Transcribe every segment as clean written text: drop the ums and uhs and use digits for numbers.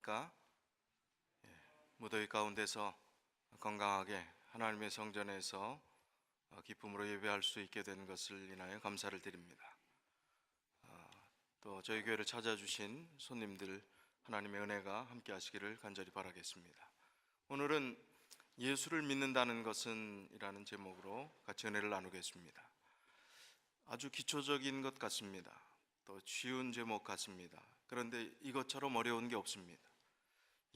그러니까 무더위 가운데서 건강하게 하나님의 성전에서 기쁨으로 예배할 수 있게 된 것을 인하여 감사를 드립니다. 또 저희 교회를 찾아주신 손님들 하나님의 은혜가 함께 하시기를 간절히 바라겠습니다. 오늘은 예수를 믿는다는 것은 이라는 제목으로 같이 은혜를 나누겠습니다. 아주 기초적인 것 같습니다. 또 쉬운 제목 같습니다. 그런데 이것처럼 어려운 게 없습니다.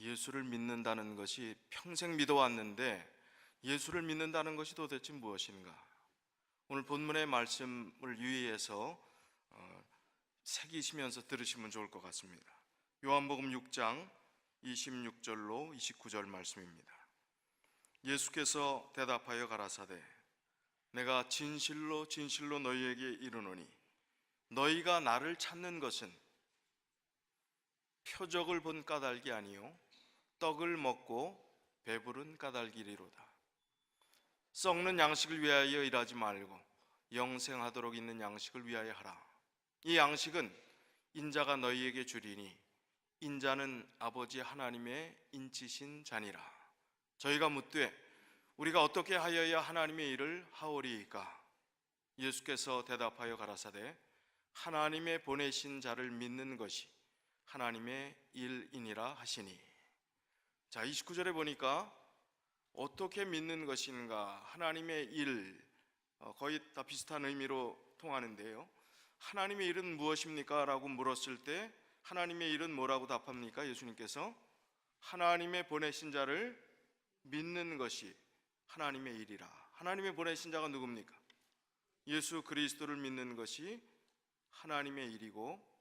예수를 믿는다는 것이 평생 믿어왔는데 예수를 믿는다는 것이 도대체 무엇인가? 오늘 본문의 말씀을 유의해서 새기시면서 들으시면 좋을 것 같습니다. 요한복음 6장 26절로 29절 말씀입니다. 예수께서 대답하여 가라사대 내가 진실로 진실로 너희에게 이르노니 너희가 나를 찾는 것은 표적을 본 까닭이 아니요 떡을 먹고 배부른 까닭이리로다. 썩는 양식을 위하여 일하지 말고 영생하도록 있는 양식을 위하여 하라. 이 양식은 인자가 너희에게 주리니 인자는 아버지 하나님의 인치신 자니라. 저희가 묻되 우리가 어떻게 하여야 하나님의 일을 하오리이까? 예수께서 대답하여 가라사대 하나님의 보내신 자를 믿는 것이 하나님의 일이니라 하시니. 자, 29절에 보니까 어떻게 믿는 것인가, 하나님의 일, 거의 다 비슷한 의미로 통하는데요. 하나님의 일은 무엇입니까? 라고 물었을 때 하나님의 일은 뭐라고 답합니까? 예수님께서 하나님의 보내신 자를 믿는 것이 하나님의 일이라. 하나님의 보내신 자가 누굽니까? 예수 그리스도를 믿는 것이 하나님의 일이고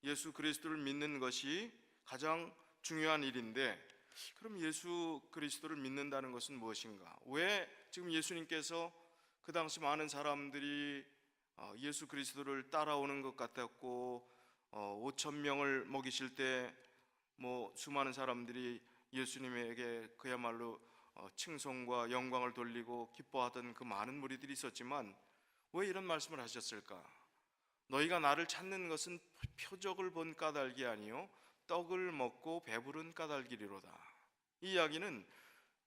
예수 그리스도를 믿는 것이 가장 중요한 일인데, 그럼 예수 그리스도를 믿는다는 것은 무엇인가? 왜 지금 예수님께서 그 당시 많은 사람들이 예수 그리스도를 따라오는 것 같았고 5천 명을 먹이실 때 수많은 사람들이 예수님에게 그야말로 칭송과 영광을 돌리고 기뻐하던 그 많은 무리들이 있었지만 왜 이런 말씀을 하셨을까? 너희가 나를 찾는 것은 표적을 본 까닭이 아니요 떡을 먹고 배부른 까닭이리로다. 이 이야기는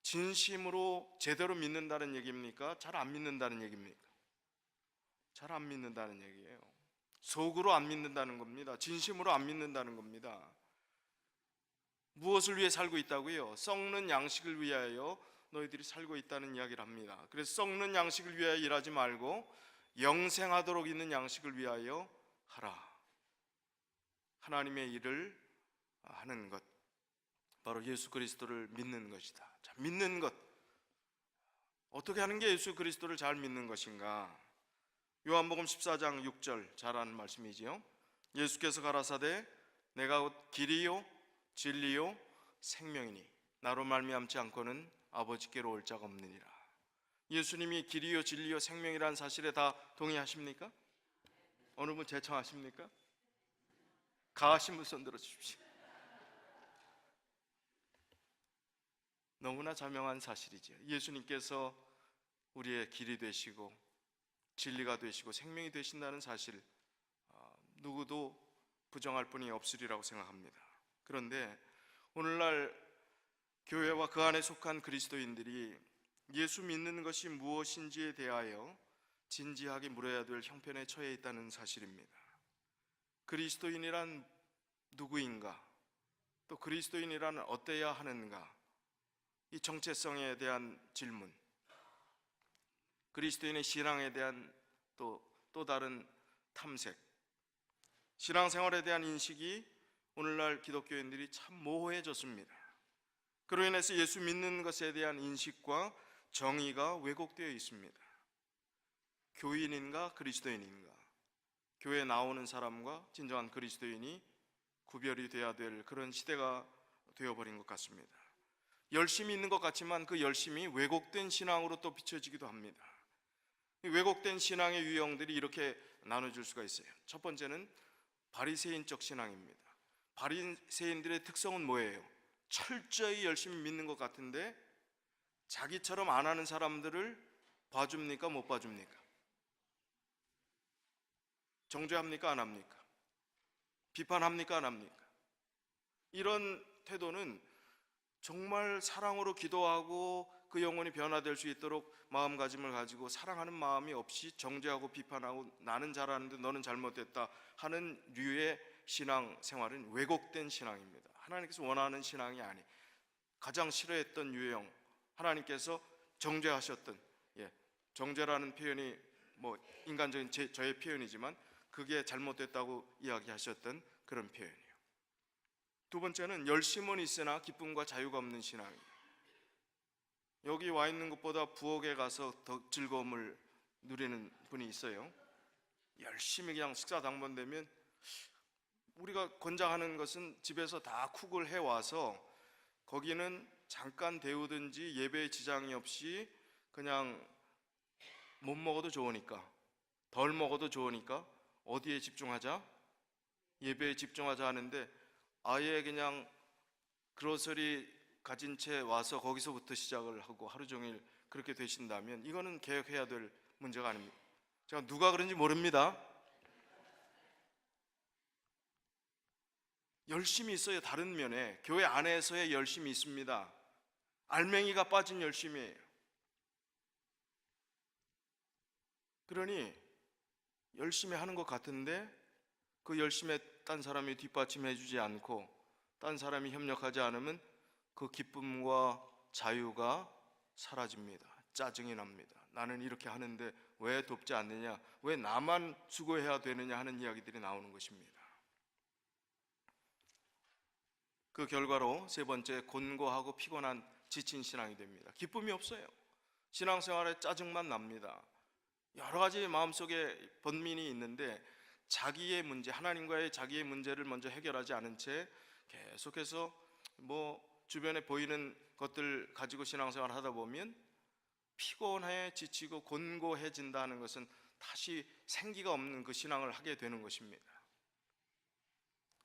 진심으로 제대로 믿는다는 얘기입니까? 잘 안 믿는다는 얘기입니까? 잘 안 믿는다는 얘기예요. 속으로 안 믿는다는 겁니다. 진심으로 안 믿는다는 겁니다. 무엇을 위해 살고 있다고요? 썩는 양식을 위하여 너희들이 살고 있다는 이야기를 합니다. 그래서 썩는 양식을 위하여 일하지 말고 영생하도록 있는 양식을 위하여 하라. 하나님의 일을 하는 것, 바로 예수 그리스도를 믿는 것이다. 자, 믿는 것, 어떻게 하는 게 예수 그리스도를 잘 믿는 것인가? 요한복음 14장 6절 잘 아는 말씀이지요. 예수께서 가라사대 내가 곧 길이요 진리요 생명이니 나로 말미암지 않고는 아버지께로 올 자가 없느니라. 예수님이 길이요 진리요 생명이라는 사실에 다 동의하십니까? 어느 분 제청하십니까? 가하신 분 손 들어주십시오. 너무나 자명한 사실이죠. 예수님께서 우리의 길이 되시고 진리가 되시고 생명이 되신다는 사실, 누구도 부정할 분이 없으리라고 생각합니다. 그런데 오늘날 교회와 그 안에 속한 그리스도인들이 예수 믿는 것이 무엇인지에 대하여 진지하게 물어야 될 형편에 처해 있다는 사실입니다. 그리스도인이란 누구인가? 또 그리스도인이란 어때야 하는가? 이 정체성에 대한 질문, 그리스도인의 신앙에 대한 또 다른 탐색, 신앙생활에 대한 인식이 오늘날 기독교인들이 참 모호해졌습니다. 그로 인해서 예수 믿는 것에 대한 인식과 정의가 왜곡되어 있습니다. 교인인가 그리스도인인가, 교회에 나오는 사람과 진정한 그리스도인이 구별이 돼야 될 그런 시대가 되어버린 것 같습니다. 열심히 있는 것 같지만 그 열심이 왜곡된 신앙으로 또 비춰지기도 합니다. 왜곡된 신앙의 유형들이 이렇게 나눠줄 수가 있어요. 첫 번째는 바리새인적 신앙입니다. 바리새인들의 특성은 뭐예요? 철저히 열심히 믿는 것 같은데 자기처럼 안 하는 사람들을 봐줍니까? 못 봐줍니까? 정죄합니까? 안 합니까? 비판합니까? 안 합니까? 이런 태도는 정말 사랑으로 기도하고 그 영혼이 변화될 수 있도록 마음가짐을 가지고 사랑하는 마음이 없이 정죄하고 비판하고 나는 잘하는데 너는 잘못됐다 하는 류의 신앙 생활은 왜곡된 신앙입니다. 하나님께서 원하는 신앙이 아니, 가장 싫어했던 유형, 하나님께서 정죄하셨던, 정죄라는 표현이 뭐 인간적인 저의 표현이지만 그게 잘못됐다고 이야기하셨던 그런 표현이에요. 두 번째는 열심은 있으나 기쁨과 자유가 없는 신앙이에요. 여기 와 있는 것보다 부엌에 가서 더 즐거움을 누리는 분이 있어요. 열심히 그냥 식사 당번되면, 우리가 권장하는 것은 집에서 다 쿡을 해와서 거기는 잠깐 데우든지 예배에 지장이 없이 그냥 못 먹어도 좋으니까, 덜 먹어도 좋으니까 어디에 집중하자? 예배에 집중하자 하는데, 아예 그냥 그로서리 가진 채 와서 거기서부터 시작을 하고 하루 종일 그렇게 되신다면 이거는 개혁해야 될 문제가 아닙니다. 제가 누가 그런지 모릅니다. 열심히 있어요. 다른 면에 교회 안에서의 열심이 있습니다. 알맹이가 빠진 열심이에요. 그러니 열심히 하는 것 같은데 그 열심에 딴 사람이 뒷받침해 주지 않고 딴 사람이 협력하지 않으면 그 기쁨과 자유가 사라집니다. 짜증이 납니다. 나는 이렇게 하는데 왜 돕지 않느냐, 왜 나만 수고해야 되느냐 하는 이야기들이 나오는 것입니다. 그 결과로 세 번째, 곤고하고 피곤한 지친 신앙이 됩니다. 기쁨이 없어요. 신앙생활에 짜증만 납니다. 여러 가지 마음속에 번민이 있는데 자기의 문제, 하나님과의 자기의 문제를 먼저 해결하지 않은 채 계속해서 주변에 보이는 것들 가지고 신앙생활을 하다 보면 피곤해 지치고 곤고해진다는 것은 다시 생기가 없는 그 신앙을 하게 되는 것입니다.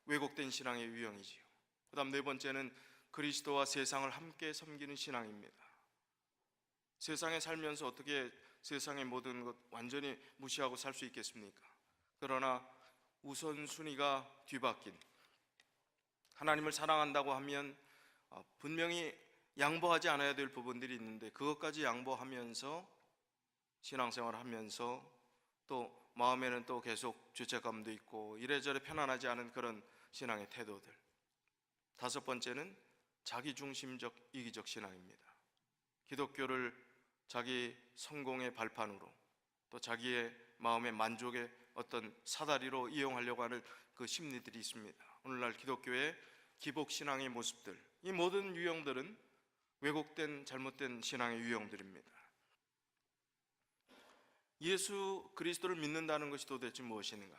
왜곡된 신앙의 유형이지요. 그 다음 네 번째는 그리스도와 세상을 함께 섬기는 신앙입니다. 세상에 살면서 어떻게 세상의 모든 것 완전히 무시하고 살 수 있겠습니까? 그러나 우선순위가 뒤바뀐, 하나님을 사랑한다고 하면 분명히 양보하지 않아야 될 부분들이 있는데 그것까지 양보하면서 신앙생활을 하면서 또 마음에는 또 계속 죄책감도 있고 이래저래 편안하지 않은 그런 신앙의 태도들. 다섯 번째는 자기중심적 이기적 신앙입니다. 기독교를 자기 성공의 발판으로 또 자기의 마음의 만족의 어떤 사다리로 이용하려고 하는 그 심리들이 있습니다. 오늘날 기독교의 기복신앙의 모습들, 이 모든 유형들은 왜곡된 잘못된 신앙의 유형들입니다. 예수 그리스도를 믿는다는 것이 도대체 무엇인가?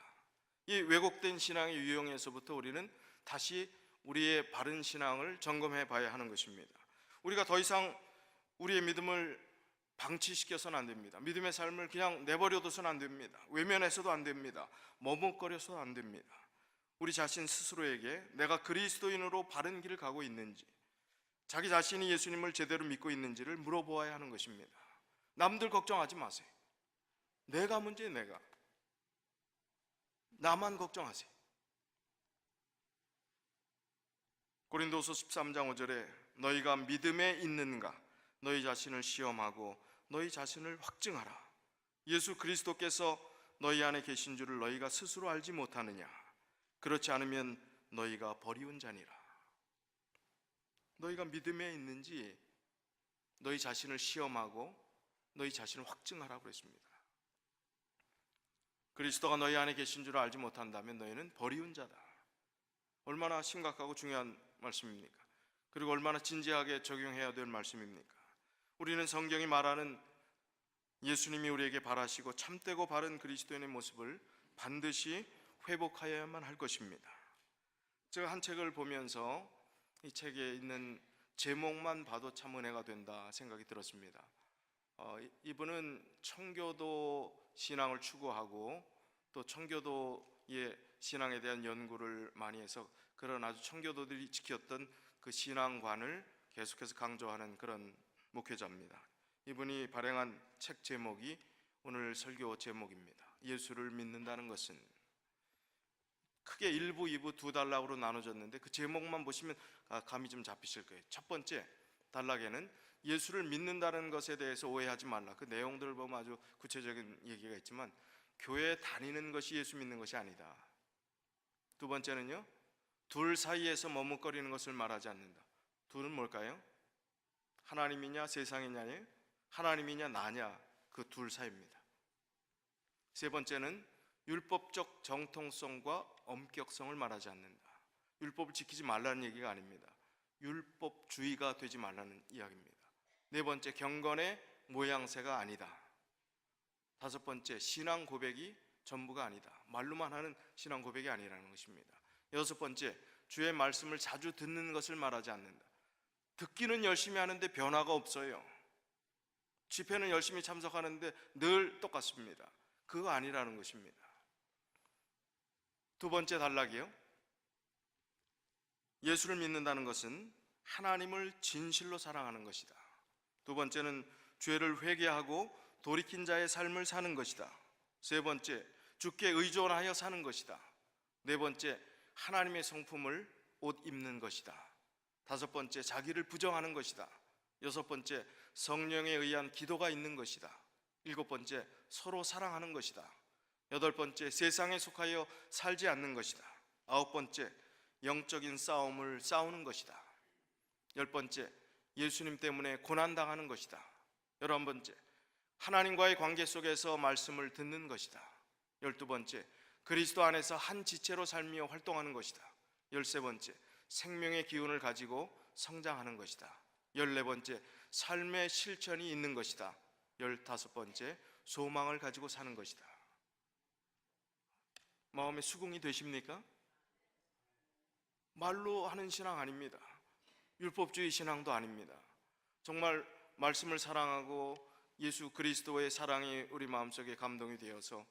이 왜곡된 신앙의 유형에서부터 우리는 다시 우리의 바른 신앙을 점검해 봐야 하는 것입니다. 우리가 더 이상 우리의 믿음을 방치시켜서는 안 됩니다. 믿음의 삶을 그냥 내버려둬서는 안 됩니다. 외면해서도 안 됩니다. 머뭇거려서도 안 됩니다. 우리 자신 스스로에게 내가 그리스도인으로 바른 길을 가고 있는지, 자기 자신이 예수님을 제대로 믿고 있는지를 물어보아야 하는 것입니다. 남들 걱정하지 마세요. 내가 문제예요. 내가. 나만 걱정하세요. 고린도서 13장 5절에 너희가 믿음에 있는가 너희 자신을 시험하고 너희 자신을 확증하라. 예수 그리스도께서 너희 안에 계신 줄을 너희가 스스로 알지 못하느냐. 그렇지 않으면 너희가 버리운 자니라. 너희가 믿음에 있는지 너희 자신을 시험하고 너희 자신을 확증하라고 그랬습니다. 그리스도가 너희 안에 계신 줄을 알지 못한다면 너희는 버리운 자다. 얼마나 심각하고 중요한 말씀입니까? 그리고 얼마나 진지하게 적용해야 될 말씀입니까? 우리는 성경이 말하는 예수님이 우리에게 바라시고 참되고 바른 그리스도인의 모습을 반드시 회복하여야만 할 것입니다. 제가 한 책을 보면서 이 책에 있는 제목만 봐도 참 은혜가 된다 생각이 들었습니다. 이분은 청교도 신앙을 추구하고 또 청교도의 신앙에 대한 연구를 많이 해서 그런 아주 청교도들이 지켰던 그 신앙관을 계속해서 강조하는 그런 목회자입니다. 이분이 발행한 책 제목이 오늘 설교 제목입니다. 예수를 믿는다는 것은. 크게 1부, 2부 두 단락으로 나눠졌는데 그 제목만 보시면 감이 좀 잡히실 거예요. 첫 번째 단락에는 예수를 믿는다는 것에 대해서 오해하지 말라. 그 내용들을 보면 아주 구체적인 얘기가 있지만 교회에 다니는 것이 예수 믿는 것이 아니다. 두 번째는요, 둘 사이에서 머뭇거리는 것을 말하지 않는다. 둘은 뭘까요? 하나님이냐 세상이냐예요? 하나님이냐 나냐, 그 둘 사이입니다. 세 번째는 율법적 정통성과 엄격성을 말하지 않는다. 율법을 지키지 말라는 얘기가 아닙니다. 율법주의가 되지 말라는 이야기입니다. 네 번째, 경건의 모양새가 아니다. 다섯 번째, 신앙 고백이 전부가 아니다. 말로만 하는 신앙 고백이 아니라는 것입니다. 여섯 번째, 주의 말씀을 자주 듣는 것을 말하지 않는다. 듣기는 열심히 하는데 변화가 없어요. 집회는 열심히 참석하는데 늘 똑같습니다. 그거 아니라는 것입니다. 두 번째 단락이요, 예수를 믿는다는 것은 하나님을 진실로 사랑하는 것이다. 두 번째는 죄를 회개하고 돌이킨 자의 삶을 사는 것이다. 세 번째, 주께 의존하여 사는 것이다. 네 번째, 하나님의 성품을 옷 입는 것이다. 다섯 번째, 자기를 부정하는 것이다. 여섯 번째, 성령에 의한 기도가 있는 것이다. 일곱 번째, 서로 사랑하는 것이다. 여덟 번째, 세상에 속하여 살지 않는 것이다. 아홉 번째, 영적인 싸움을 싸우는 것이다. 열 번째, 예수님 때문에 고난당하는 것이다. 열한 번째, 하나님과의 관계 속에서 말씀을 듣는 것이다. 열두 번째, 그리스도 안에서 한 지체로 살며 활동하는 것이다. 열세 번째, 생명의 기운을 가지고 성장하는 것이다. 열네 번째, 삶의 실천이 있는 것이다. 열다섯 번째, 소망을 가지고 사는 것이다. 마음의 수긍이 되십니까? 말로 하는 신앙 아닙니다. 율법주의 신앙도 아닙니다. 정말 말씀을 사랑하고 예수 그리스도의 사랑이 우리 마음속에 감동이 되어서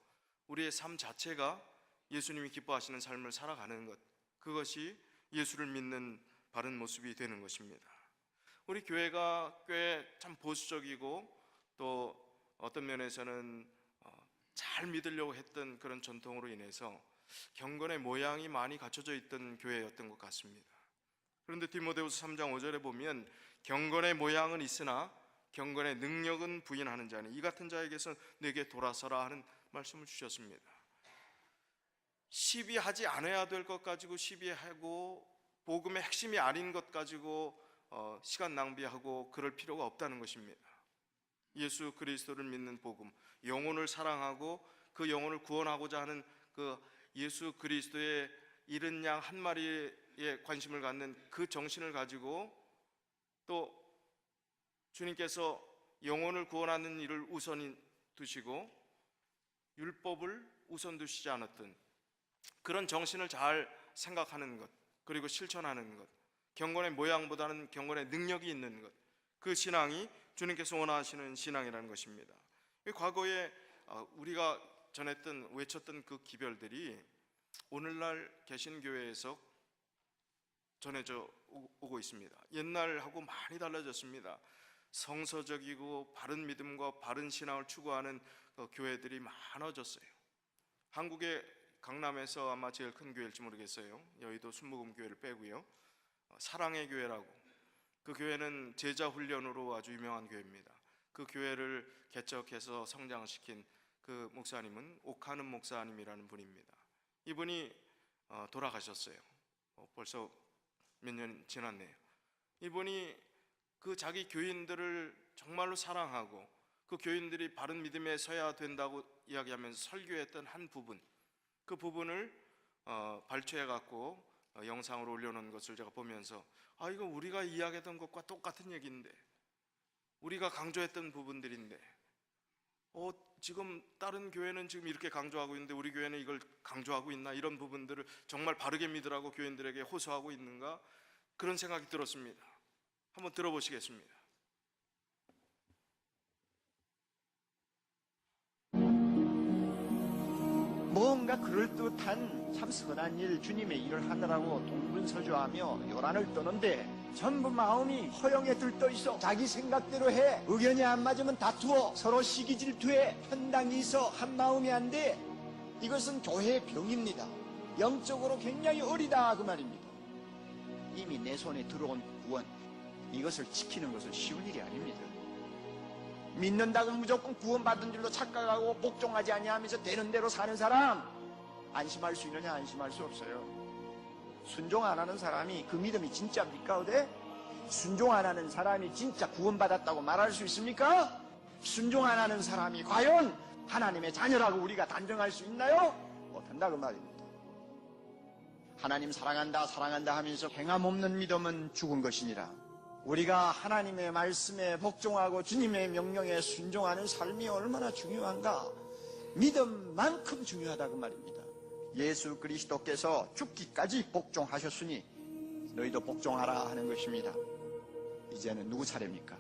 우리의 삶 자체가 예수님이 기뻐하시는 삶을 살아가는 것, 그것이 예수를 믿는 바른 모습이 되는 것입니다. 우리 교회가 꽤 참 보수적이고 또 어떤 면에서는 잘 믿으려고 했던 그런 전통으로 인해서 경건의 모양이 많이 갖춰져 있던 교회였던 것 같습니다. 그런데 디모데후서 3장 5절에 보면 경건의 모양은 있으나 경건의 능력은 부인하는 자니 이 같은 자에게서 내게 돌아서라 하는 말씀을 주셨습니다. 시비하지 않아야 될 것 가지고 시비하고 복음의 핵심이 아닌 것 가지고 시간 낭비하고 그럴 필요가 없다는 것입니다. 예수 그리스도를 믿는 복음, 영혼을 사랑하고 그 영혼을 구원하고자 하는 그 예수 그리스도의 잃은 양 한 마리에 관심을 갖는 그 정신을 가지고 또 주님께서 영혼을 구원하는 일을 우선 두시고 율법을 우선 두시지 않았던 그런 정신을 잘 생각하는 것, 그리고 실천하는 것, 경건의 모양보다는 경건의 능력이 있는 것, 그 신앙이 주님께서 원하시는 신앙이라는 것입니다. 과거에 우리가 전했던, 외쳤던 그 기별들이 오늘날 개신교회에서 전해져 오고 있습니다. 옛날하고 많이 달라졌습니다. 성서적이고 바른 믿음과 바른 신앙을 추구하는 교회들이 많아졌어요. 한국의 강남에서 아마 제일 큰 교회일지 모르겠어요. 여의도 순복음교회를 빼고요, 사랑의 교회라고, 그 교회는 제자 훈련으로 아주 유명한 교회입니다. 그 교회를 개척해서 성장시킨 그 목사님은 옥하는 목사님이라는 분입니다. 이분이 돌아가셨어요. 벌써 몇 년 지났네요. 이분이 그 자기 교인들을 정말로 사랑하고 그 교인들이 바른 믿음에 서야 된다고 이야기하면서 설교했던 한 부분, 그 부분을 발췌해 갖고 영상으로 올려놓은 것을 제가 보면서 이거 우리가 이야기했던 것과 똑같은 얘기인데, 우리가 강조했던 부분들인데 지금 다른 교회는 지금 이렇게 강조하고 있는데 우리 교회는 이걸 강조하고 있나, 이런 부분들을 정말 바르게 믿으라고 교인들에게 호소하고 있는가, 그런 생각이 들었습니다. 한번 들어보시겠습니다. 뭔가 그럴듯한 참 선한 일, 주님의 일을 하느라고 동분서주하며 요란을 떠는데 전부 마음이 허영에 들떠있어 자기 생각대로 해. 의견이 안 맞으면 다투어 서로 시기 질투해. 편당이 있어 한 마음이 안 돼. 이것은 교회의 병입니다. 영적으로 굉장히 어리다 그 말입니다. 이미 내 손에 들어온 구원, 이것을 지키는 것은 쉬운 일이 아닙니다. 믿는다고 무조건 구원받은 줄로 착각하고 복종하지 아니하면서 되는 대로 사는 사람, 안심할 수 있느냐? 안심할 수 없어요. 순종 안 하는 사람이 그 믿음이 진짜입니까? 어때? 순종 안 하는 사람이 진짜 구원받았다고 말할 수 있습니까? 순종 안 하는 사람이 과연 하나님의 자녀라고 우리가 단정할 수 있나요? 못한다 그 말입니다. 하나님 사랑한다 사랑한다 하면서 행함 없는 믿음은 죽은 것이니라. 우리가 하나님의 말씀에 복종하고 주님의 명령에 순종하는 삶이 얼마나 중요한가? 믿음만큼 중요하다 그 말입니다. 예수 그리스도께서 죽기까지 복종하셨으니 너희도 복종하라 하는 것입니다. 이제는 누구 차례입니까?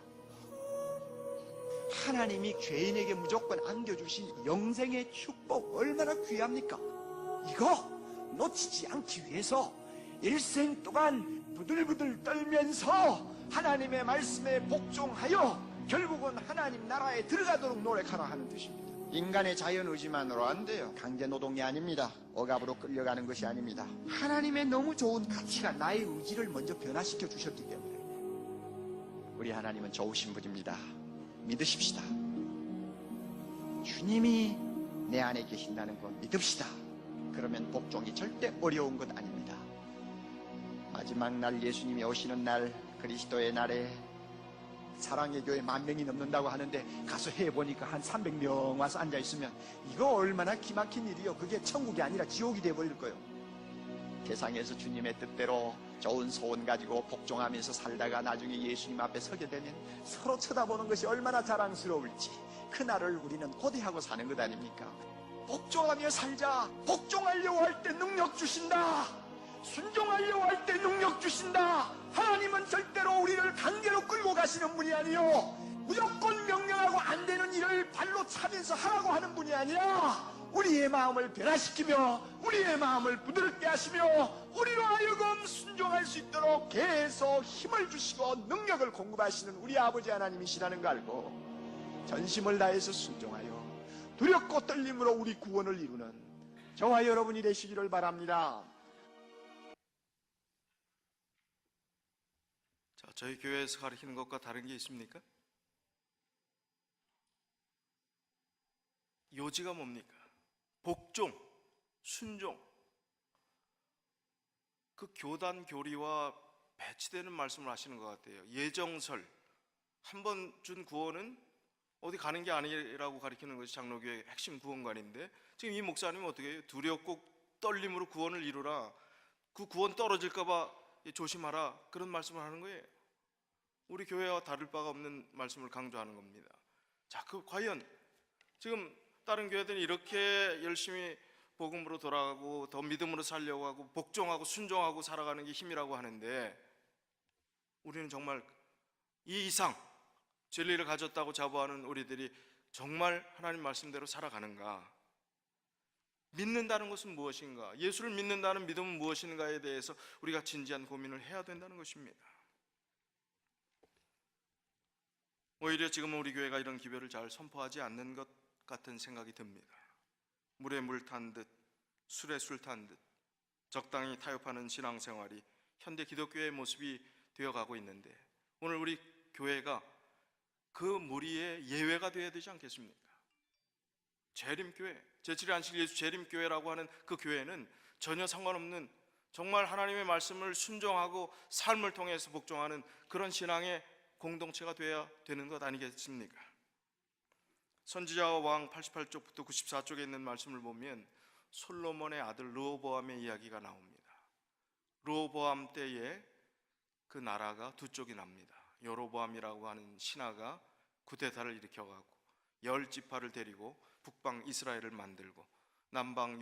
하나님이 죄인에게 무조건 안겨주신 영생의 축복 얼마나 귀합니까? 이거 놓치지 않기 위해서 일생 동안 부들부들 떨면서 하나님의 말씀에 복종하여 결국은 하나님 나라에 들어가도록 노력하라 하는 뜻입니다. 인간의 자연의지만으로 안 돼요. 강제노동이 아닙니다. 억압으로 끌려가는 것이 아닙니다. 하나님의 너무 좋은 가치가 나의 의지를 먼저 변화시켜 주셨기 때문에 우리 하나님은 좋으신 분입니다. 믿으십시다. 주님이 내 안에 계신다는 것 믿읍시다. 그러면 복종이 절대 어려운 것 아닙니다. 마지막 날 예수님이 오시는 날, 그리스도의 날에 사랑의 교회 10,000명이 넘는다고 하는데 가서 해보니까 한 300명 와서 앉아있으면 이거 얼마나 기막힌 일이요. 그게 천국이 아니라 지옥이 돼버릴 거예요. 세상에서 주님의 뜻대로 좋은 소원 가지고 복종하면서 살다가 나중에 예수님 앞에 서게 되면 서로 쳐다보는 것이 얼마나 자랑스러울지 그날을 우리는 고대하고 사는 것 아닙니까? 복종하며 살자. 복종하려고 할 때 능력 주신다. 순종하려고 할 때 능력 주신다. 하나님은 절대로 우리를 강제로 끌고 가시는 분이 아니요, 무조건 명령하고 안 되는 일을 발로 차면서 하라고 하는 분이 아니라 우리의 마음을 변화시키며 우리의 마음을 부드럽게 하시며 우리로 하여금 순종할 수 있도록 계속 힘을 주시고 능력을 공급하시는 우리 아버지 하나님이시라는 걸 알고 전심을 다해서 순종하여 두렵고 떨림으로 우리 구원을 이루는 저와 여러분이 되시기를 바랍니다. 자, 저희 교회에서 가르치는 것과 다른 게 있습니까? 요지가 뭡니까? 복종, 순종. 그 교단 교리와 배치되는 말씀을 하시는 것 같아요. 예정설, 한 번 준 구원은 어디 가는 게 아니라고 가르치는 것이 장로교의 핵심 구원관인데 지금 이 목사님은 어떻게 해요? 두렵고 떨림으로 구원을 이루라. 그 구원 떨어질까 봐 조심하라. 그런 말씀을 하는 거예요. 우리 교회와 다를 바가 없는 말씀을 강조하는 겁니다. 자, 그 과연 지금 다른 교회들이 이렇게 열심히 복음으로 돌아가고 더 믿음으로 살려고 하고 복종하고 순종하고 살아가는 게 힘이라고 하는데 우리는 정말 이 이상 진리를 가졌다고 자부하는 우리들이 정말 하나님 말씀대로 살아가는가? 믿는다는 것은 무엇인가? 예수를 믿는다는 믿음은 무엇인가에 대해서 우리가 진지한 고민을 해야 된다는 것입니다. 오히려 지금은 우리 교회가 이런 기별을 잘 선포하지 않는 것 같은 생각이 듭니다. 물에 물 탄 듯, 술에 술 탄 듯 적당히 타협하는 신앙생활이 현대 기독교의 모습이 되어가고 있는데 오늘 우리 교회가 그 무리의 예외가 되어야 되지 않겠습니까? 재림교회, 제7의 안식 예수 재림교회라고 하는 그 교회는 전혀 상관없는 정말 하나님의 말씀을 순종하고 삶을 통해서 복종하는 그런 신앙의 공동체가 되어야 되는 것 아니겠습니까? 선지자와 왕 88쪽부터 94쪽에 있는 말씀을 보면 솔로몬의 아들 르호보암의 이야기가 나옵니다. 르호보암 때에 그 나라가 두 쪽이 납니다. 여로보암이라고 하는 신하가 구테타를 일으켜가고 10지파를 데리고 북방 이스라엘을 만들고 남방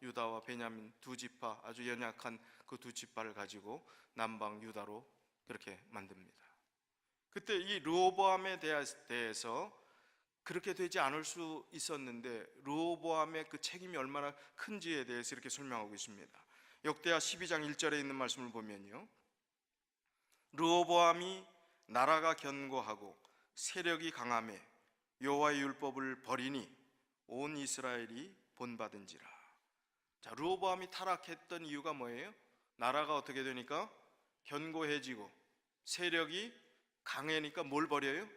유다와 베냐민 두 지파, 아주 연약한 그 두 지파를 가지고 남방 유다로 그렇게 만듭니다. 그때 이 르호보암에 대해서 그렇게 되지 않을 수 있었는데 르호보암의 그 책임이 얼마나 큰지에 대해서 이렇게 설명하고 있습니다. 역대하 12장 1절에 있는 말씀을 보면요, 르호보암이 나라가 견고하고 세력이 강함에 여호와의 율법을 버리니 온 이스라엘이 본받은지라. 자, 르호보암이 타락했던 이유가 뭐예요? 나라가 어떻게 되니까? 견고해지고 세력이 강해니까 뭘 버려요?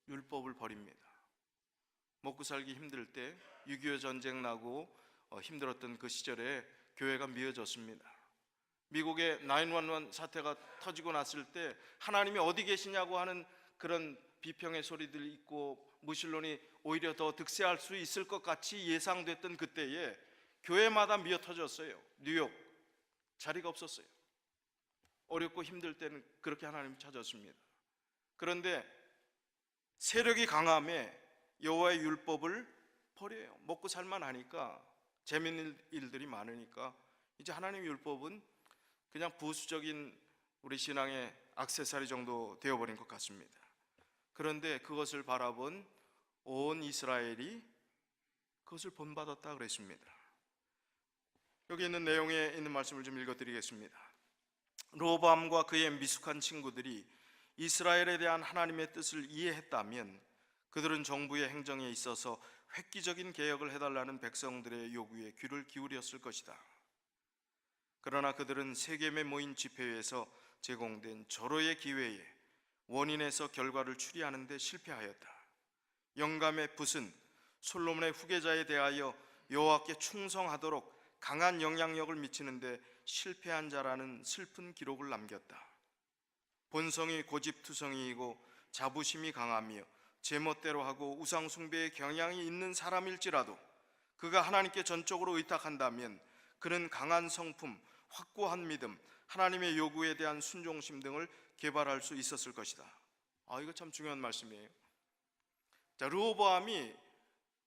율법을 버립니다. 먹고 살기 힘들 때 6.25 전쟁 나고 힘들었던 그 시절에 교회가 미어졌습니다. 미국의 911 사태가 터지고 났을 때 하나님이 어디 계시냐고 하는 그런 비평의 소리들이 있고 무신론이 오히려 더 득세할 수 있을 것 같이 예상됐던 그때에 교회마다 미어 터졌어요. 뉴욕 자리가 없었어요. 어렵고 힘들 때는 그렇게 하나님이 찾았습니다. 그런데 세력이 강함에 여호와의 율법을 버려요. 먹고 살만 하니까, 재밌는 일들이 많으니까 이제 하나님의 율법은 그냥 부수적인 우리 신앙의 액세서리 정도 되어버린 것 같습니다. 그런데 그것을 바라본 온 이스라엘이 그것을 본받았다 그랬습니다. 여기 있는 내용에 있는 말씀을 좀 읽어드리겠습니다. 르호보암과 그의 미숙한 친구들이 이스라엘에 대한 하나님의 뜻을 이해했다면 그들은 정부의 행정에 있어서 획기적인 개혁을 해달라는 백성들의 요구에 귀를 기울였을 것이다. 그러나 그들은 세겜에 모인 집회에서 제공된 절호의 기회에 원인에서 결과를 추리하는 데 실패하였다. 영감의 붓은 솔로몬의 후계자에 대하여 여호와께 충성하도록 강한 영향력을 미치는데 실패한 자라는 슬픈 기록을 남겼다. 본성이 고집투성이이고 자부심이 강하며 제멋대로 하고 우상숭배의 경향이 있는 사람일지라도 그가 하나님께 전적으로 의탁한다면 그는 강한 성품, 확고한 믿음, 하나님의 요구에 대한 순종심 등을 개발할 수 있었을 것이다. 이거 참 중요한 말씀이에요. 자, 르호보암이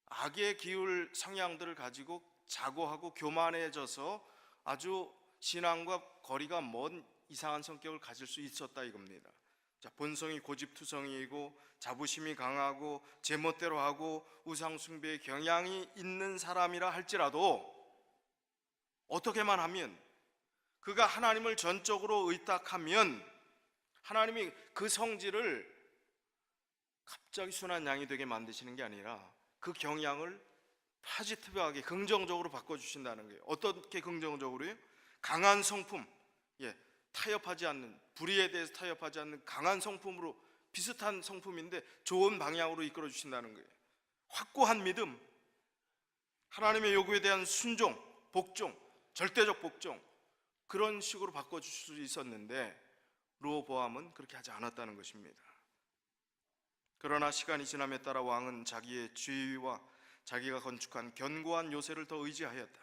악의 기울 성향들을 가지고 자고하고 교만해져서 아주 신앙과 거리가 먼 이상한 성격을 가질 수 있었다 이겁니다. 자, 본성이 고집투성이이고 자부심이 강하고 제멋대로 하고 우상숭배의 경향이 있는 사람이라 할지라도 어떻게만 하면, 그가 하나님을 전적으로 의탁하면 하나님이 그 성질을 갑자기 순한 양이 되게 만드시는 게 아니라 그 경향을 포지티브하게 긍정적으로 바꿔주신다는 거예요. 어떻게 긍정적으로요? 강한 성품, 타협하지 않는, 불의에 대해서 타협하지 않는 강한 성품으로, 비슷한 성품인데 좋은 방향으로 이끌어 주신다는 거예요. 확고한 믿음, 하나님의 요구에 대한 순종, 복종, 절대적 복종, 그런 식으로 바꿔주실 수 있었는데 르호보암은 그렇게 하지 않았다는 것입니다. 그러나 시간이 지남에 따라 왕은 자기의 지위와 자기가 건축한 견고한 요새를 더 의지하였다.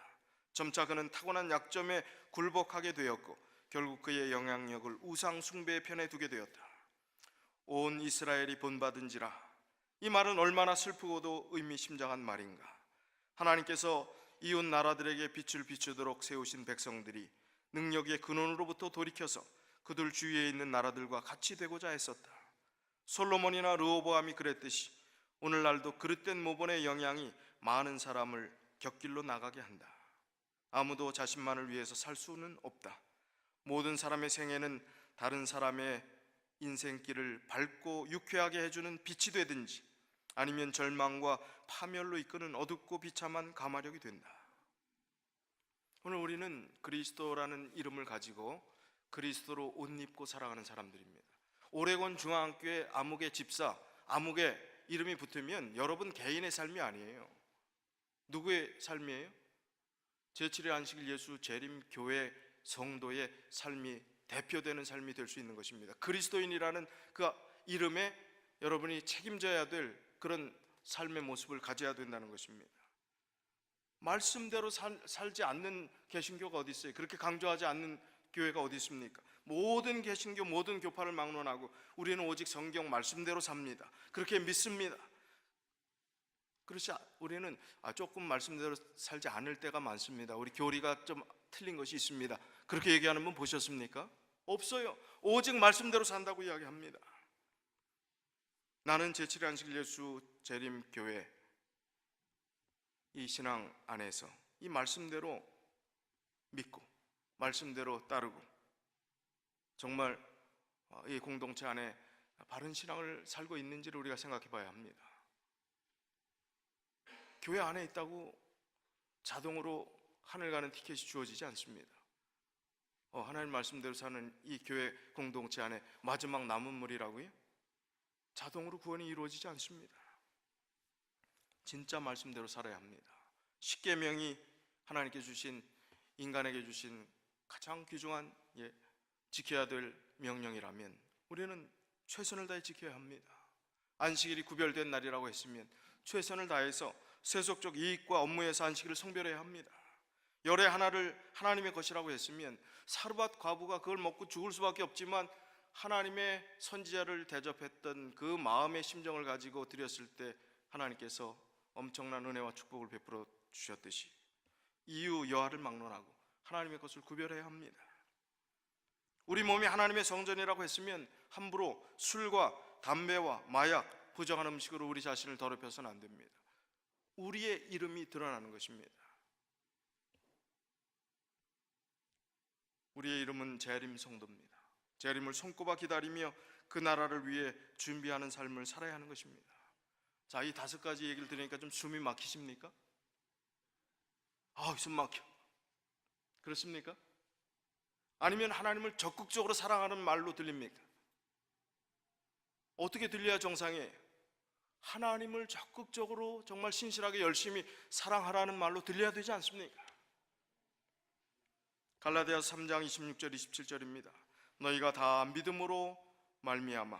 점차 그는 타고난 약점에 굴복하게 되었고 결국 그의 영향력을 우상 숭배의 편에 두게 되었다. 온 이스라엘이 본받은지라, 이 말은 얼마나 슬프고도 의미심장한 말인가. 하나님께서 이웃 나라들에게 빛을 비추도록 세우신 백성들이 능력의 근원으로부터 돌이켜서 그들 주위에 있는 나라들과 같이 되고자 했었다. 솔로몬이나 르호보암이 그랬듯이 오늘날도 그릇된 모본의 영향이 많은 사람을 곁길로 나가게 한다. 아무도 자신만을 위해서 살 수는 없다. 모든 사람의 생애는 다른 사람의 인생길을 밝고 유쾌하게 해주는 빛이 되든지 아니면 절망과 파멸로 이끄는 어둡고 비참한 가마력이 된다. 오늘 우리는 그리스도라는 이름을 가지고 그리스도로 옷 입고 살아가는 사람들입니다. 오레곤 중앙교회 아무개 집사, 아무개 이름이 붙으면 여러분 개인의 삶이 아니에요. 누구의 삶이에요? 제7일 안식일 예수 재림교회 성도의 삶이 대표되는 삶이 될 수 있는 것입니다. 그리스도인이라는 그 이름에 여러분이 책임져야 될 그런 삶의 모습을 가져야 된다는 것입니다. 말씀대로 살지 않는 개신교가 어디 있어요? 그렇게 강조하지 않는 교회가 어디 있습니까? 모든 개신교, 모든 교파를 막론하고 우리는 오직 성경 말씀대로 삽니다. 그렇게 믿습니다. 그렇지, 우리는 조금 말씀대로 살지 않을 때가 많습니다. 우리 교리가 좀 틀린 것이 있습니다. 그렇게 얘기하는 분 보셨습니까? 없어요. 오직 말씀대로 산다고 이야기합니다. 나는 제7일 안식일 예수 재림교회 이 신앙 안에서 이 말씀대로 믿고 말씀대로 따르고 정말 이 공동체 안에 바른 신앙을 살고 있는지를 우리가 생각해 봐야 합니다. 교회 안에 있다고 자동으로 하늘 가는 티켓이 주어지지 않습니다. 하나님 말씀대로 사는 이 교회 공동체 안에 마지막 남은 물이라고요? 자동으로 구원이 이루어지지 않습니다. 진짜 말씀대로 살아야 합니다. 십계명이 하나님께 주신, 인간에게 주신 가장 귀중한 지켜야 될 명령이라면 우리는 최선을 다해 지켜야 합니다. 안식일이 구별된 날이라고 했으면 최선을 다해서 세속적 이익과 업무에서 안식일을 성별해야 합니다. 열의 하나를 하나님의 것이라고 했으면 사르밧 과부가 그걸 먹고 죽을 수밖에 없지만 하나님의 선지자를 대접했던 그 마음의 심정을 가지고 드렸을 때 하나님께서 엄청난 은혜와 축복을 베풀어 주셨듯이 이유 여하를 막론하고 하나님의 것을 구별해야 합니다. 우리 몸이 하나님의 성전이라고 했으면 함부로 술과 담배와 마약, 부정한 음식으로 우리 자신을 더럽혀서는 안 됩니다. 우리의 이름이 드러나는 것입니다. 우리의 이름은 재림 성도입니다. 재림을 손꼽아 기다리며 그 나라를 위해 준비하는 삶을 살아야 하는 것입니다. 자, 이 5가지 얘기를 들으니까 좀 숨이 막히십니까? 숨 막혀. 그렇습니까? 아니면 하나님을 적극적으로 사랑하는 말로 들립니까? 어떻게 들려야 정상이에요? 하나님을 적극적으로 정말 신실하게 열심히 사랑하라는 말로 들려야 되지 않습니까? 갈라디아서 3장 26절 27절입니다. 너희가 다 믿음으로 말미암아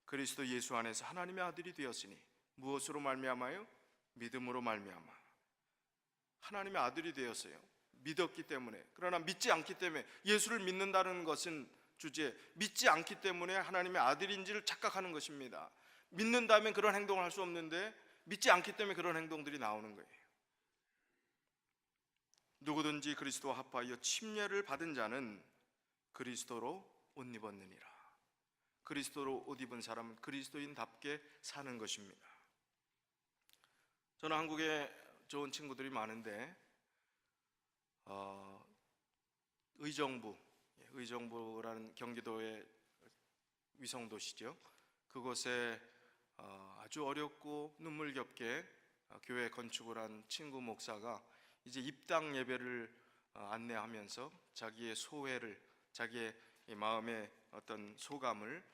그리스도 예수 안에서 하나님의 아들이 되었으니 무엇으로 말미암아요? 믿음으로 말미암아 하나님의 아들이 되었어요. 믿었기 때문에. 그러나 믿지 않기 때문에, 예수를 믿는다는 것은 주제, 믿지 않기 때문에 하나님의 아들인지를 착각하는 것입니다. 믿는다면 그런 행동을 할 수 없는데 믿지 않기 때문에 그런 행동들이 나오는 거예요. 누구든지 그리스도와 합하여 침례를 받은 자는 그리스도로 옷 입었느니라. 그리스도로 옷 입은 사람은 그리스도인답게 사는 것입니다. 저는 한국에 좋은 친구들이 많은데 의정부라는 경기도의 위성도시죠. 그곳에 아주 어렵고 눈물겹게 교회 건축을 한 친구 목사가 이제 입당 예배를 안내하면서 자기의 소회를, 자기의 마음의 어떤 소감을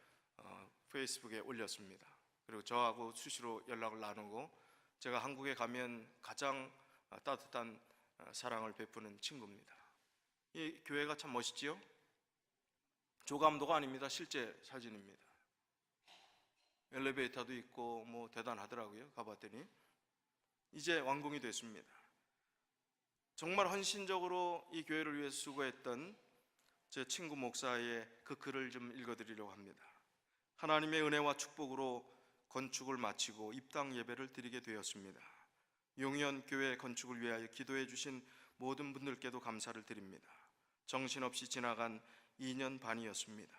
페이스북에 올렸습니다. 그리고 저하고 수시로 연락을 나누고, 제가 한국에 가면 가장 따뜻한 사랑을 베푸는 친구입니다. 이 교회가 참 멋있지요? 조감도가 아닙니다. 실제 사진입니다. 엘리베이터도 있고 뭐 대단하더라고요. 가봤더니 이제 완공이 됐습니다. 정말 헌신적으로 이 교회를 위해서 수고했던 제 친구 목사의 그 글을 좀 읽어드리려고 합니다. 하나님의 은혜와 축복으로 건축을 마치고 입당 예배를 드리게 되었습니다. 용현 교회 건축을 위하여 기도해 주신 모든 분들께도 감사를 드립니다. 정신없이 지나간 2년 반이었습니다.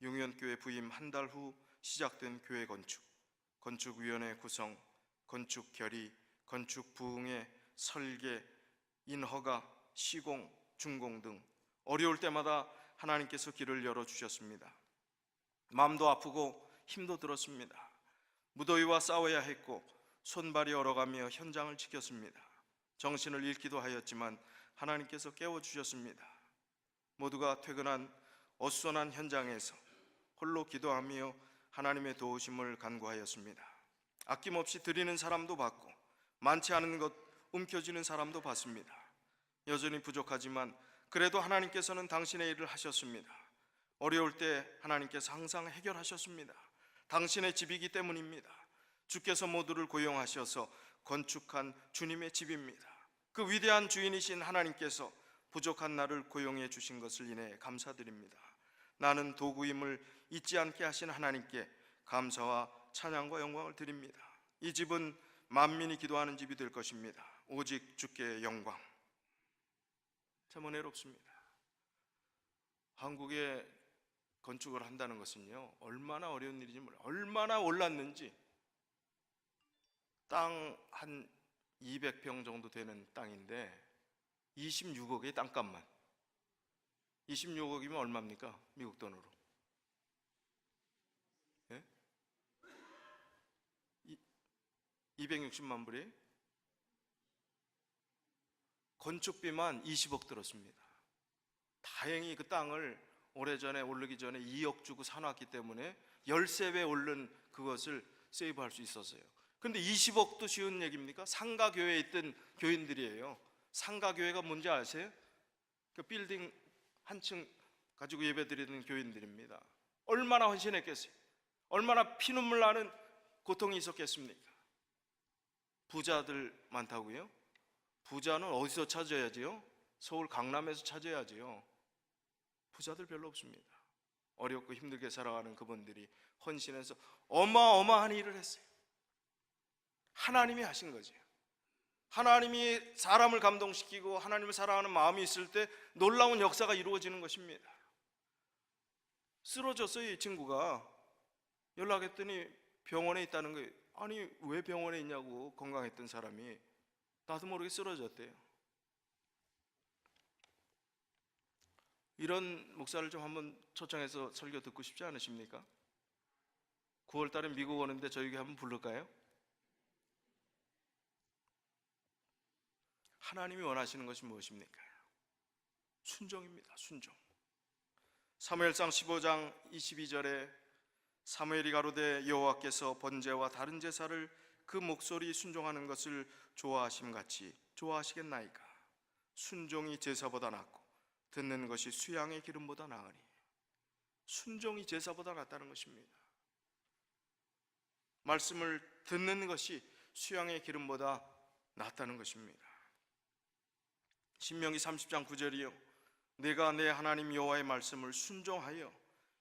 용현 교회 부임 한 달 후 시작된 교회 건축, 건축위원회 구성, 건축 결의, 건축 부응의 설계, 인허가, 시공, 준공 등 어려울 때마다 하나님께서 길을 열어주셨습니다. 마음도 아프고 힘도 들었습니다. 무더위와 싸워야 했고 손발이 얼어가며 현장을 지켰습니다. 정신을 잃기도 하였지만 하나님께서 깨워주셨습니다. 모두가 퇴근한 어수선한 현장에서 홀로 기도하며 하나님의 도우심을 간구하였습니다. 아낌없이 드리는 사람도 받고 많지 않은 것 움켜쥐는 사람도 받습니다. 여전히 부족하지만 그래도 하나님께서는 당신의 일을 하셨습니다. 어려울 때 하나님께서 항상 해결하셨습니다. 당신의 집이기 때문입니다. 주께서 모두를 고용하셔서 건축한 주님의 집입니다. 그 위대한 주인이신 하나님께서 부족한 나를 고용해 주신 것을 인해 감사드립니다. 나는 도구임을 잊지 않게 하신 하나님께 감사와 찬양과 영광을 드립니다. 이 집은 만민이 기도하는 집이 될 것입니다. 오직 주께 영광. 참 은혜롭습니다. 한국에 건축을 한다는 것은요, 얼마나 어려운 일인지 몰라요. 얼마나 올랐는지. 땅 한 200평 정도 되는 땅인데 26억의 땅값만. 26억이면 얼마입니까? 미국 돈으로. 예? 260만 불이에요? 건축비만 20억 들었습니다. 다행히 그 땅을 오래전에 오르기 전에 2억 주고 사놨기 때문에 13배 오른 그것을 세이브할 수 있었어요. 근데 20억도 쉬운 얘기입니까? 상가교회에 있던 교인들이에요. 상가교회가 뭔지 아세요? 그 빌딩 한 층 가지고 예배드리는 교인들입니다. 얼마나 헌신했겠어요? 얼마나 피눈물 나는 고통이 있었겠습니까? 부자들 많다고요? 부자는 어디서 찾아야지요? 서울 강남에서 찾아야지요. 부자들 별로 없습니다. 어렵고 힘들게 살아가는 그분들이 헌신해서 어마어마한 일을 했어요. 하나님이 하신 거죠. 하나님이 사람을 감동시키고 하나님을 사랑하는 마음이 있을 때 놀라운 역사가 이루어지는 것입니다. 쓰러졌어요. 이 친구가. 연락했더니 병원에 있다는 거예요. 아니 왜 병원에 있냐고. 건강했던 사람이 나도 모르게 쓰러졌대요. 이런 목사를 좀 한번 초청해서 설교 듣고 싶지 않으십니까? 9월 달에 미국 오는데 저희 한번 부를까요? 하나님이 원하시는 것이 무엇입니까? 순종입니다. 순종. 사무엘상 15장 22절에 사무엘이 가로되 여호와께서 번제와 다른 제사를 그 목소리 순종하는 것을 좋아하심같이 좋아하시겠나이까. 순종이 제사보다 낫고 듣는 것이 수양의 기름보다 나으니. 순종이 제사보다 낫다는 것입니다. 말씀을 듣는 것이 수양의 기름보다 낫다는 것입니다. 신명기 30장 9절이요 내가 내 하나님 여호와의 말씀을 순종하여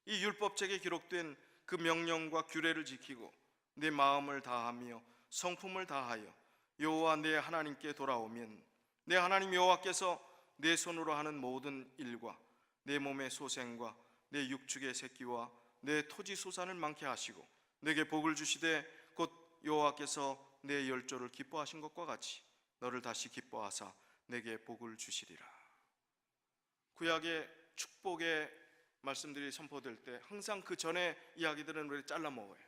이 율법책에 기록된 그 명령과 규례를 지키고 내 마음을 다하며 성품을 다하여 여호와 내 하나님께 돌아오면 내 하나님 여호와께서 내 손으로 하는 모든 일과 내 몸의 소생과 내 육축의 새끼와 내 토지 소산을 많게 하시고 내게 복을 주시되 곧 여호와께서 내 열조를 기뻐하신 것과 같이 너를 다시 기뻐하사 내게 복을 주시리라. 구약의 축복의 말씀들이 선포될 때 항상 그 전에 이야기들은 왜 잘라 먹어요.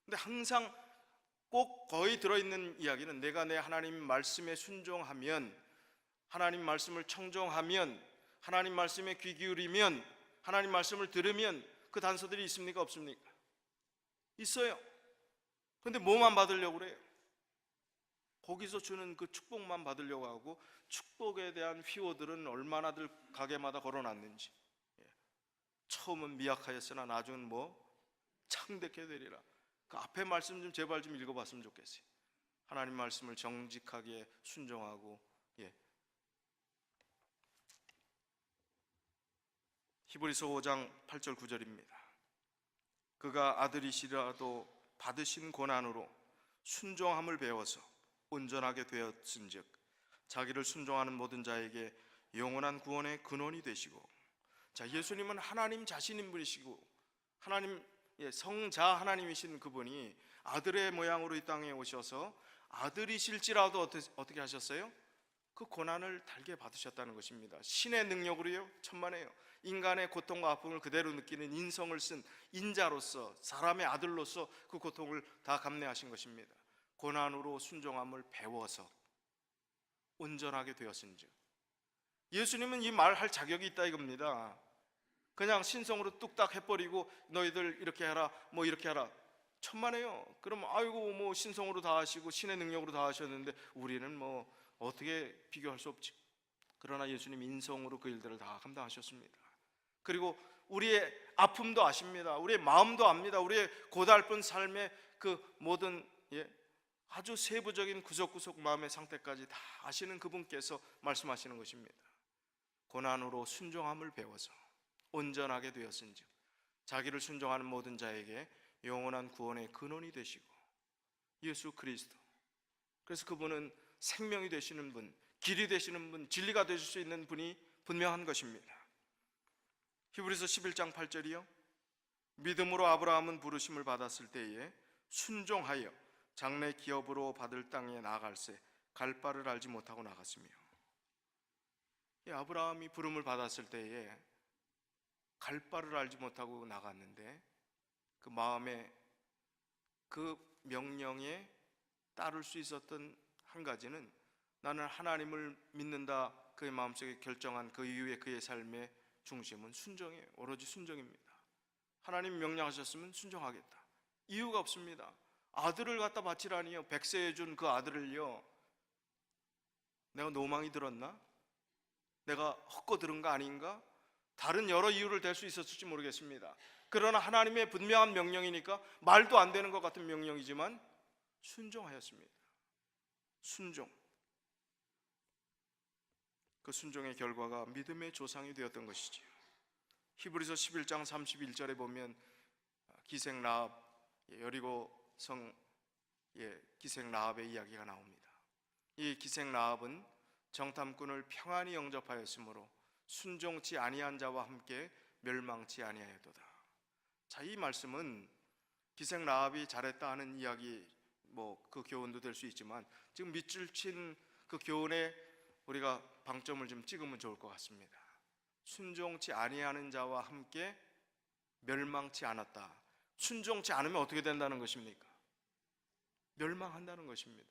근데 항상 꼭 거의 들어있는 이야기는 내가 내 하나님 말씀에 순종하면, 하나님 말씀을 청종하면, 하나님 말씀에 귀 기울이면, 하나님 말씀을 들으면 그 단서들이 있습니까? 없습니까? 있어요. 근데 뭐만 받으려고 그래요? 거기서 주는 그 축복만 받으려고 하고, 축복에 대한 휘호들은 얼마나들 가게마다 걸어놨는지. 처음은 미약하였으나 나중은 창대케 되리라. 그 앞에 말씀 좀 제발 좀 읽어봤으면 좋겠어요. 하나님 말씀을 정직하게 순종하고. 히브리서 5장 8절 9절입니다. 그가 아들이시라도 받으신 고난으로 순종함을 배워서 온전하게 되었은즉 자기를 순종하는 모든 자에게 영원한 구원의 근원이 되시고. 자, 예수님은 하나님 자신인 분이시고 하나님 성자 하나님이신 그분이 아들의 모양으로 이 땅에 오셔서 아들이실지라도 어떻게 하셨어요? 그 고난을 달게 받으셨다는 것입니다. 신의 능력으로요? 천만에요. 인간의 고통과 아픔을 그대로 느끼는 인성을 쓴 인자로서, 사람의 아들로서 그 고통을 다 감내하신 것입니다. 고난으로 순종함을 배워서 온전하게 되었은즉. 예수님은 이 말 할 자격이 있다 이겁니다. 그냥 신성으로 뚝딱 해버리고 너희들 이렇게 해라 이렇게 해라, 천만에요. 그럼 아이고 신성으로 다 하시고 신의 능력으로 다 하셨는데 우리는 어떻게 비교할 수 없지. 그러나 예수님 인성으로 그 일들을 다 감당하셨습니다. 그리고 우리의 아픔도 아십니다. 우리의 마음도 압니다. 우리의 고달픈 삶의 그 모든 아주 세부적인 구석구석 마음의 상태까지 다 아시는 그분께서 말씀하시는 것입니다. 고난으로 순종함을 배워서 온전하게 되었은즉 자기를 순종하는 모든 자에게 영원한 구원의 근원이 되시고. 예수 그리스도. 그래서 그분은 생명이 되시는 분, 길이 되시는 분, 진리가 되실 수 있는 분이 분명한 것입니다. 히브리서 11장 8절이요 믿음으로 아브라함은 부르심을 받았을 때에 순종하여 장래 기업으로 받을 땅에 나아갈새 갈 바를 알지 못하고 나갔으며. 아브라함이 부름을 받았을 때에 갈 바를 알지 못하고 나갔는데 그 마음에 그 명령에 따를 수 있었던 한 가지는 나는 하나님을 믿는다 그의 마음속에 결정한 그 이후에 그의 삶의 중심은 순종이에요. 오로지 순종입니다. 하나님 명령하셨으면 순종하겠다. 이유가 없습니다. 아들을 갖다 바치라니요. 100세에 준 그 아들을요. 내가 노망이 들었나? 내가 헛거 들은 거 아닌가? 다른 여러 이유를 댈 수 있었을지 모르겠습니다. 그러나 하나님의 분명한 명령이니까 말도 안 되는 것 같은 명령이지만 순종하였습니다. 순종. 그 순종의 결과가 믿음의 조상이 되었던 것이지요. 히브리서 11장 31절에 보면 기생 라합, 여리고 성 기생 라합의 이야기가 나옵니다. 이 기생 라합은 정탐꾼을 평안히 영접하였으므로 순종치 아니한 자와 함께 멸망치 아니하였도다. 자, 이 말씀은 기생 라합이 잘했다 하는 이야기, 그 교훈도 될 수 있지만 지금 밑줄 친 그 교훈에 우리가 방점을 좀 찍으면 좋을 것 같습니다. 순종치 아니하는 자와 함께 멸망치 않았다. 순종치 않으면 어떻게 된다는 것입니까? 멸망한다는 것입니다.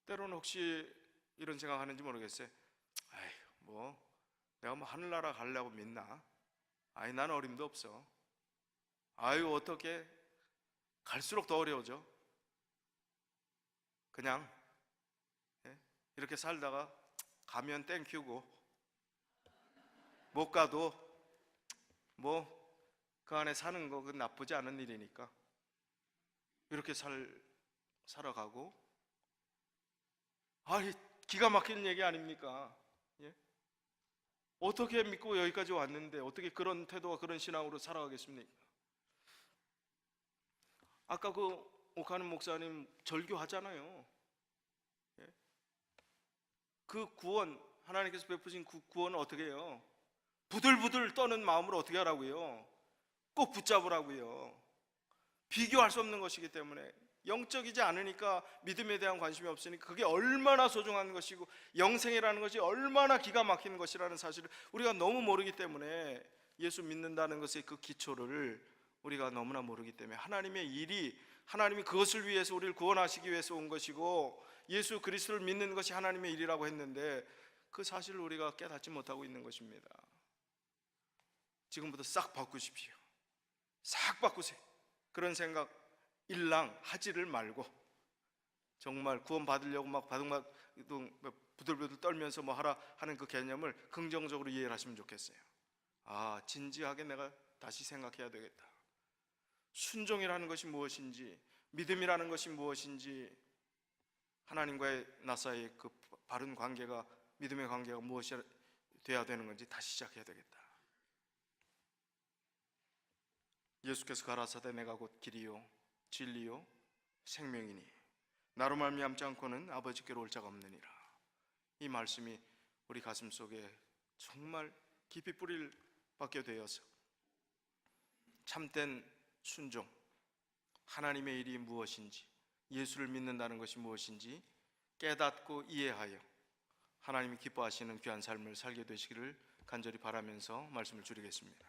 때로는 혹시 이런 생각하는지 모르겠어요. 내가 하늘나라 가려고 믿나? 난 어림도 없어. 어떻게 갈수록 더 어려워져. 그냥 이렇게 살다가 가면 땡큐고 못 가도 그 안에 사는 거 그건 나쁘지 않은 일이니까 이렇게 살아가고. 기가 막히는 얘기 아닙니까? 어떻게 믿고 여기까지 왔는데 어떻게 그런 태도와 그런 신앙으로 살아가겠습니까? 아까 그 오카는 목사님 절교하잖아요. 그 구원, 하나님께서 베푸신 그 구원을 어떻게 해요? 부들부들 떠는 마음으로 어떻게 하라고요? 꼭 붙잡으라고요. 비교할 수 없는 것이기 때문에, 영적이지 않으니까, 믿음에 대한 관심이 없으니까 그게 얼마나 소중한 것이고 영생이라는 것이 얼마나 기가 막히는 것이라는 사실을 우리가 너무 모르기 때문에, 예수 믿는다는 것의 그 기초를 우리가 너무나 모르기 때문에, 하나님의 일이, 하나님이 그것을 위해서 우리를 구원하시기 위해서 온 것이고 예수 그리스도를 믿는 것이 하나님의 일이라고 했는데 그 사실을 우리가 깨닫지 못하고 있는 것입니다. 지금부터 싹 바꾸십시오. 싹 바꾸세요. 그런 생각 일랑 하지를 말고 정말 구원 받으려고 막 부들부들 떨면서 하라 하는 그 개념을 긍정적으로 이해를 하시면 좋겠어요. 진지하게 내가 다시 생각해야 되겠다. 순종이라는 것이 무엇인지, 믿음이라는 것이 무엇인지, 하나님과의 나 사이의 그 바른 관계가, 믿음의 관계가 무엇이 돼야 되는 건지 다시 시작해야 되겠다. 예수께서 가라사대 내가 곧 길이요 진리요 생명이니 나로 말미암지 않고는 아버지께로 올 자가 없느니라. 이 말씀이 우리 가슴 속에 정말 깊이 뿌리를 박게 되어서 참된 순종, 하나님의 일이 무엇인지, 예수를 믿는다는 것이 무엇인지 깨닫고 이해하여 하나님이 기뻐하시는 귀한 삶을 살게 되시기를 간절히 바라면서 말씀을 줄이겠습니다.